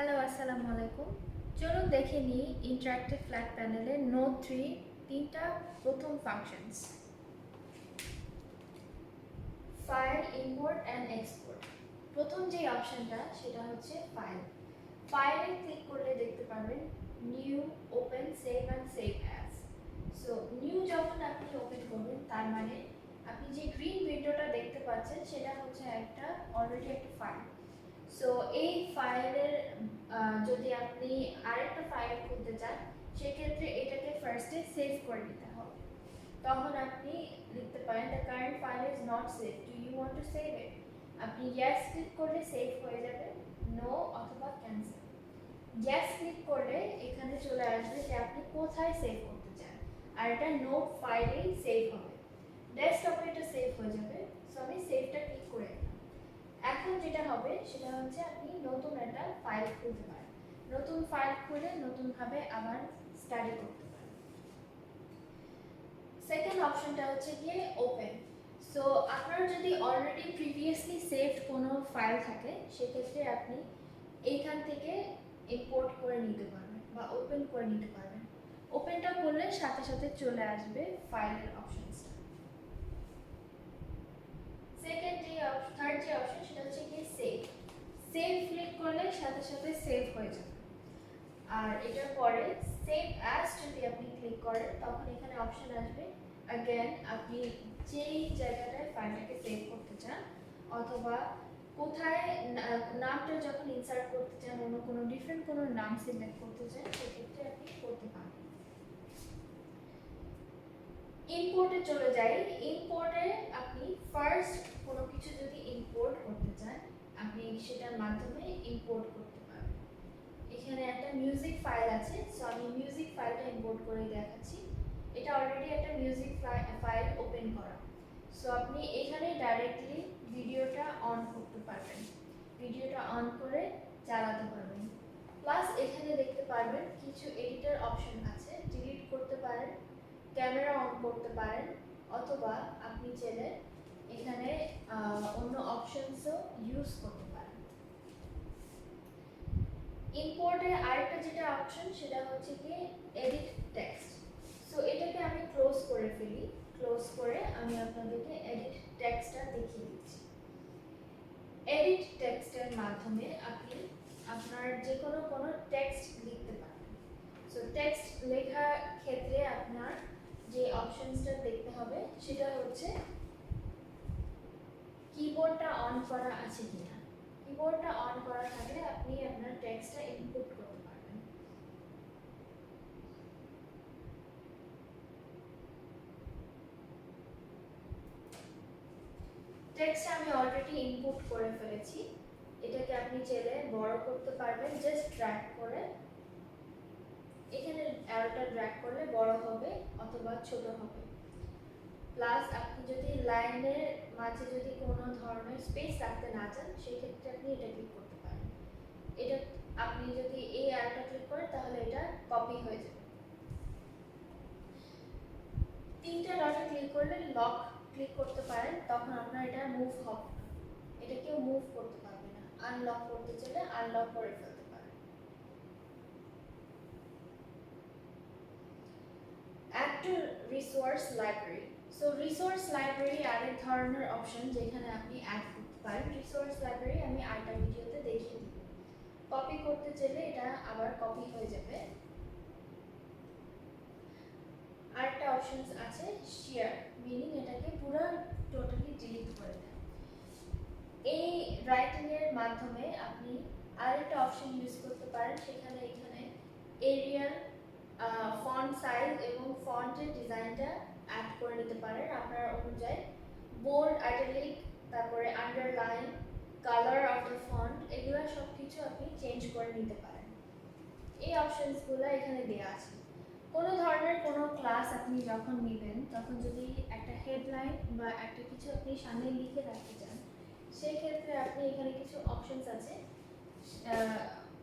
Hello, আসসালামু আলাইকুম। চলুন দেখে নিই ইন্টারঅ্যাক্টিভ ফ্ল্যাট প্যানেলে নোট 3 তিনটা প্রথম functions. File, import and export. প্রথম যে অপশনটা সেটা হচ্ছে ফাইল। ফাইলে ক্লিক করলে দেখতে পারবেন new, open, save and save as. So new যখন আপনি ওপেন করবেন তার মানে আপনি যে গ্রিন উইন্ডোটা দেখতে পাচ্ছেন সেটা হচ্ছে অলরেডি একটা ফাইল। সো এই ফাইলের যদি আপনি আরেকটা ফাইল খুলতে চান সেক্ষেত্রে এটাকে ফার্স্টে সেভ করে নিতে হবে। তখন আপনি লিখতে পারেন the current file is not save, do you want to save it. আপনি ইয়েস ক্লিক করলে সেভ হয়ে যাবে, নো অথবা ক্যান্সেল। ইয়েস ক্লিক করলে এখানে চলে আসবে যে আপনি কোথায় সেভ করতে চান, আর এটা নোট ফাইলেই সেভ হবে, ডেস্কটপে এটা সেভ হয়ে যাবে। সো আমি সেভটা ক্লিক করে দিলাম। এখন যেটা হবে সেটা হচ্ছে আপনি নতুন একটা ফাইল খুলতে পারেন, নতুন ফাইল খুলে নতুনভাবে আবার স্টাডি করতে পারেন। সেকেন্ড অপশনটা হচ্ছে গিয়ে ওপেন। সো আপনার যদি অলরেডি প্রিভিয়াসলি সেভড কোনো ফাইল থাকে সেক্ষেত্রে আপনি এইখান থেকে ইম্পোর্ট করে নিতে পারবেন বা ওপেন করে নিতে পারবেন। ওপেনটা করলে সাথে সাথে চলে আসবে ফাইলের অপশনসটা। থার্ড যে অপশন সেটা হচ্ছে কি সেভ। সেভ ক্লিক করলে সাথে সাথে সেভ হয়ে যাবে। আর এটার পরে সেভ অ্যাজ যদি আপনি ক্লিক করেন তখন এখানে অপশন আসবে अगेन আপনি যেই জায়গাটায় ফাইলটাকে সেভ করতে চান অথবা কোথায় নামটা যখন ইনসার্ট করতে চান অন্য কোনো ডিফারেন্ট কোনো নাম সিলেক্ট করতে চান সেক্ষেত্রে আপনি করতে পারেন। ইম্পোর্টে চলে যাই। ইম্পোর্টে আপনি ফার্স্ট কোনো কিছু যদি ইম্পোর্ট করতে চান আপনি সেটার মাধ্যমে ইম্পোর্ট করতে পারবেন। এখানে একটা মিউজিক ফাইল আছে, সো আমি মিউজিক ফাইলটা ইম্পোর্ট করে দেখাচ্ছি। এটা অলরেডি একটা মিউজিক ফাইল ওপেন করা। সো আপনি এখানে ডাইরেক্টলি ভিডিওটা অন করতে পারবেন, ভিডিওটা অন করে চালাতে পারবেন। প্লাস এখানে দেখতে পারবেন কিছু এডিটর অপশন আছে, ডিলিট করতে পারেন, ক্যামেরা অন করতে পারেন, অথবা আপনি চাইলে এখানে অন্য অপশনসও ইউজ করতে পারেন। ইম্পোর্টে আরেকটা যেটা অপশন সেটা হচ্ছে কি এডিট টেক্সট। সো এটাকে আমি ক্লোজ করে ফেলি, ক্লোজ করে আমি আপনাদেরকে এডিট টেক্সটটা দেখিয়ে দিচ্ছি। এডিট টেক্সটের মাধ্যমে আপনি আপনার যে কোনো টেক্সট লিখতে পারেন। সো টেক্সট লেখার ক্ষেত্রে আপনার যে অপশনসটা দেখতে হবে সেটা হচ্ছে কিবোর্ডটা অন করা আছে কিনা। কিবোর্ডটা অন করা থাকলে আপনি আপনার টেক্সটটা ইনপুট করতে পারবেন। টেক্সট আমি অলরেডি ইনপুট করে ফেলেছি। এটাকে আপনি চাইলে বড় করতে পারবেন, জাস্ট ড্র্যাগ করে এখানে অ্যারোটা ড্র্যাগ করলে বড় হবে অথবা ছোট হবে। প্লাস আপনি যদি লাইনের মাঝে যদি কোনো ধরনের স্পেস রাখতে না চান সেক্ষেত্রে আপনি এটা ক্লিক করতে পারেন। এটা আপনি যদি এই অ্যারোটা ক্লিক করেন তাহলে এটা কপি হয়ে যাবে। তিনটা ডটে ক্লিক করলে লক ক্লিক করতে পারেন, তখন আপনার এটা মুভ হবে না, এটা কেউ মুভ করতে পারবে না। আনলক করতে চাইলে আনলক করে ফেলতে পারেন। Add to resource library. So resource library আরেক ধরনের অপশন যেখানে আপনি অ্যাড করতে পারেন। রিসোর্স লাইব্রেরি আমি আরেকটা ভিডিওতে দেখিয়ে দিব। কপি করতে চাইলে এটা আবার কপি হয়ে যাবে। আরেকটা অপশন আছে শেয়ার, মিনিং এটাকে পুরো টোটালি ডিলিট করে দেয়। এই রাইটিং এর মাধ্যমে আপনি আরেকটা অপশন ইউজ করতে পারেন, সেখানে এখানে এরিয়াল, ফন্ট সাইজ এবং ফন্টের ডিজাইনটা অ্যাড করে নিতে পারেন আপনার অনুযায়ী। বোল্ড, আইটালিক, তারপরে underline, colour of the font, এগুলো সব কিছু আপনি চেঞ্জ করে নিতে পারেন। এই অপশনসগুলো এখানে দেওয়া আছে। কোনো ধরনের কোনো ক্লাস আপনি যখন নেবেন তখন যদি একটা হেডলাইন বা একটা কিছু আপনি সামনে লিখে রাখতে চান সেই ক্ষেত্রে আপনি এখানে কিছু অপশনস আছে,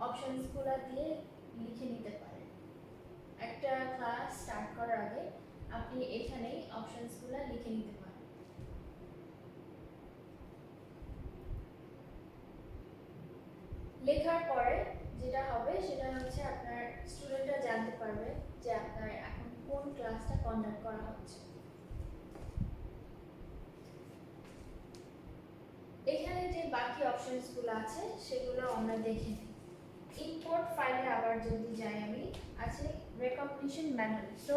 অপশনসগুলো দিয়ে লিখে নিতে পারেন। একটা ক্লাস স্টার্ট করার আগে আপনি এখানেই অপশনসগুলো লিখে নিতে পারেন। লেখার পরে যেটা যেটা হবে সেটা হচ্ছে আপনার স্টুডেন্টরা জানতে পারবে যে আপনার এখন কোন ক্লাসটা কন্ডাক্ট করা হচ্ছে। এখানে যে বাকি অপশনসগুলো আছে সেগুলো আমরা দেখে নিই। ইম্পোর্ট ফাইলে আবার যদি যাই আমি, আছে recognition manually. So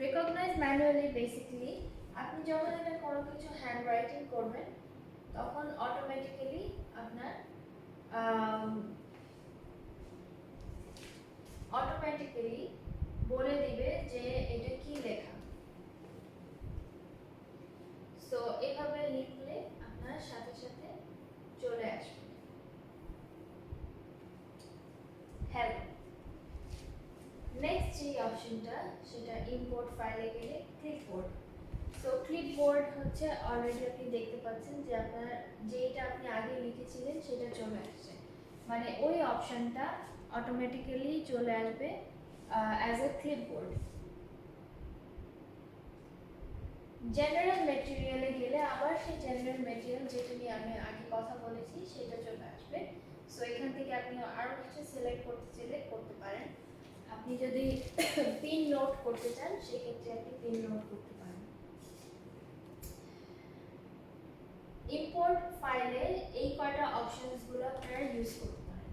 recognize manually basically আপনি যখন এটা কোনো কিছু হ্যান্ড রাইটিং করবেন তখন অটোমেটিক্যালি আপনার বলে দিবে যে এটা কি লেখা। সো এভাবে লিখলে আপনার সাথে সাথে চলে আসবে। হ্যালো, নেক্সট যে অপশনটা সেটা ইম্পোর্ট ফাইলে গেলে ক্লিপবোর্ড। সো ক্লিপবোর্ড হচ্ছে অলরেডি আপনি দেখতে পাচ্ছেন যে আপনার যেটা আপনি আগে লিখেছিলেন সেটা চলে আসছে, মানে ওই অপশনটা অটোমেটিক্যালি চলে আসবে অ্যাজ এ ক্লিপবোর্ড। জেনারেল ম্যাটেরিয়ালে গেলে আবার সেই জেনারেল ম্যাটেরিয়াল যেটা নিয়ে আমি আগে কথা বলেছি সেটা চলে আসবে। সো এখান থেকে আপনি আরো কিছু সিলেক্ট করতে চাইলে করতে পারেন। আপনি যদি পিন নোট করতে চান সেক্ষেত্রে আপনি পিন নোট করতে পারেন। ইম্পোর্ট ফাইলে এই কয়টা অপশনসগুলো আপনারা ইউজ করতে পারেন।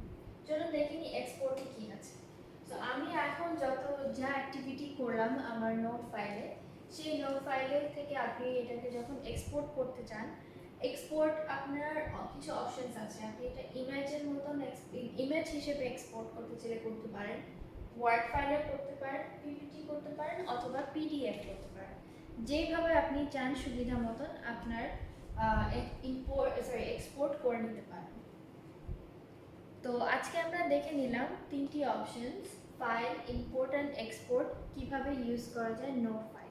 চলুন দেখে নিই এক্সপোর্টে কি আছে। সো আমি এখন যা অ্যাক্টিভিটি করলাম আমার নোট ফাইলে, সেই নোট ফাইলের থেকে আপনি এটাকে যখন এক্সপোর্ট করতে চান, এক্সপোর্ট আপনার কিছু অপশনস আছে। আপনি এটা ইমেজের মতন ইমেজ হিসেবে এক্সপোর্ট করতে চাইলে করতে পারেন, ওয়ার্ড ফাইলে করতে পারেন, পিপিটি করতে পারেন, অথবা পিডিএফ করতে পারেন। যেভাবে আপনি চান সুবিধা মতন আপনার এক্সপোর্ট করে নিতে পারেন। তো আজকে আমরা দেখে নিলাম তিনটি options, file, import and export, কিভাবে ইউজ করা যায় নোট ফাইল।